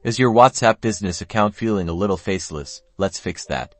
Is your WhatsApp business account feeling a little faceless? Let's fix that.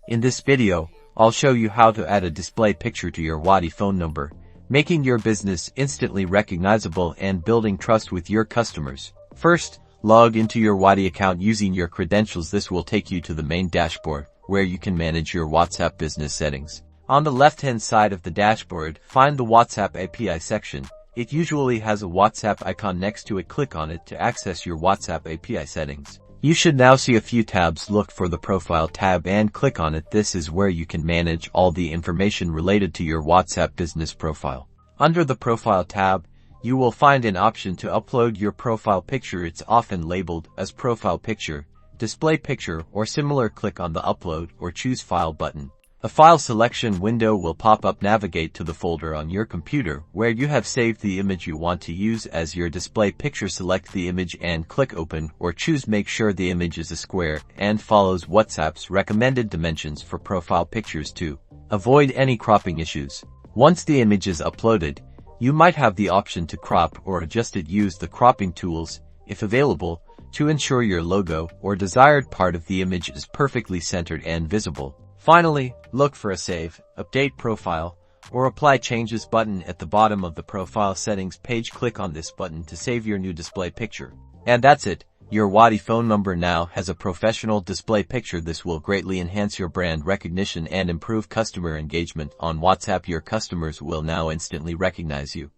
In this video, I'll show you how to add a display picture to your Wati phone number, making your business instantly recognizable and building trust with your customers. First, log into your Wati account using your credentials. This will take you to the main dashboard, where you can manage your WhatsApp business settings. On the left-hand side of the dashboard, find the WhatsApp API section. It usually has a WhatsApp icon next to it. Click on it to access your WhatsApp API settings. You should now see a few tabs. Look for the Profile tab and click on it. This is where you can manage all the information related to your WhatsApp business profile. Under the Profile tab, you will find an option to upload your profile picture. It's often labeled as Profile Picture, Display Picture, or similar. Click on the Upload or Choose File button. A file selection window will pop up. Navigate to the folder on your computer where you have saved the image you want to use as your display picture. Select the image and click Open or Choose. Make sure the image is a square and follows WhatsApp's recommended dimensions for profile pictures to avoid any cropping issues. Once the image is uploaded, you might have the option to crop or adjust it. Use the cropping tools, if available, to ensure your logo or desired part of the image is perfectly centered and visible. Finally, look for a Save, Update Profile, or Apply Changes button at the bottom of the profile settings page. Click on this button to save your new display picture. And that's it. Your Wati phone number now has a professional display picture. This will greatly enhance your brand recognition and improve customer engagement on WhatsApp. Your customers will now instantly recognize you.